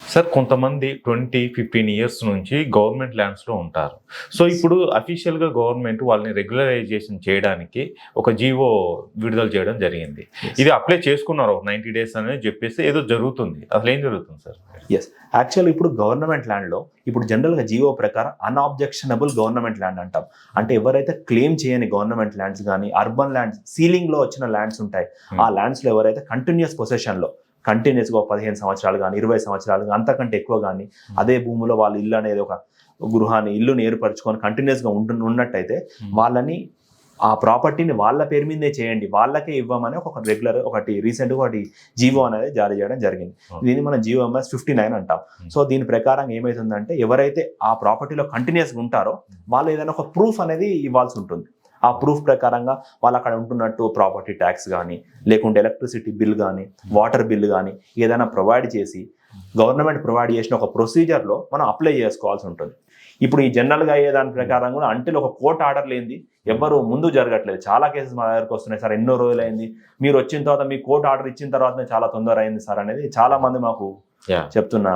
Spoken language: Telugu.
సార్ కొంతమంది 15 ఇయర్స్ నుంచి గవర్నమెంట్ ల్యాండ్స్‌లో ఉంటారు. సో, ఇప్పుడు అఫీషియల్‌గా గవర్నమెంట్ వాళ్ళని రెగ్యులరైజేషన్ చేయడానికి ఒక జీవో విడుదల చేయడం జరిగింది. యెస్. ఇది అప్లై చేసుకున్నారు ఒక 90 డేస్ అనేది చెప్పేసి ఏదో జరుగుతుంది. అసలేం జరుగుతుంది సార్? యెస్. యాక్చువల్లీ ఇప్పుడు గవర్నమెంట్ ల్యాండ్‌లో ఇప్పుడు జనరల్‌గా జీవో ప్రకారం అన్‌ఆబ్జెక్షనబుల్ గవర్నమెంట్ ల్యాండ్ అంటాం. అంటే ఎవరైతే క్లెయిమ్ చేయని గవర్నమెంట్ ల్యాండ్స్ గానీ, అర్బన్ ల్యాండ్స్ సీలింగ్‌లో వచ్చిన ల్యాండ్స్ ఉంటాయి. ఆ ల్యాండ్స్‌లో ఎవరైతే కంటిన్యూయస్ పొసెషన్‌లో కంటిన్యూస్‌గా 15 సంవత్సరాలు గానీ, 20 సంవత్సరాలు గానీ, అంతకంటే ఎక్కువ గానీ, అదే భూమిలో వాళ్ళ ఇల్లు అనేది ఒక ఇల్లుని ఏర్పరచుకొని కంటిన్యూస్‌గా ఉన్నట్టయితే వాళ్ళని ఆ ప్రాపర్టీని వాళ్ళ పేరు మీదే చేయండి, వాళ్ళకే ఇవ్వమని ఒకటి రీసెంట్‌గా ఒకటి జీవో అనేది జారీ చేయడం జరిగింది. దీన్ని మనం జీవో ఎంఎస్ 59 అంటాం. సో దీని ప్రకారం ఏమైతుందంటే ఎవరైతే ఆ ప్రాపర్టీలో కంటిన్యూస్‌గా ఉంటారో వాళ్ళు ఏదైనా ఒక ప్రూఫ్ అనేది ఇవ్వాల్సి ఉంటుంది. ఆ ప్రూఫ్ ప్రకారంగా వాళ్ళు అక్కడ ఉంటున్నట్టు ప్రాపర్టీ ట్యాక్స్ కానీ, లేకుంటే ఎలక్ట్రిసిటీ బిల్ కానీ, వాటర్ బిల్ కానీ ఏదైనా ప్రొవైడ్ చేసి గవర్నమెంట్ ప్రొవైడ్ చేసిన ఒక ప్రొసీజర్లో మనం అప్లై చేసుకోవాల్సి ఉంటుంది. ఇప్పుడు ఈ జనరల్గా అయ్యే దాని ప్రకారం కూడా అంటే ఒక కోర్టు ఆర్డర్ లేనిది ఎవరు ముందు జరగట్లేదు. చాలా కేసెస్ మా దగ్గరకు వస్తున్నాయి సార్. ఎన్నో రోజులైంది, మీరు వచ్చిన తర్వాత మీ కోర్టు ఆర్డర్ ఇచ్చిన తర్వాతనే చాలా తొందర అయింది సార్ అనేది చాలా మంది మాకు చెప్తున్న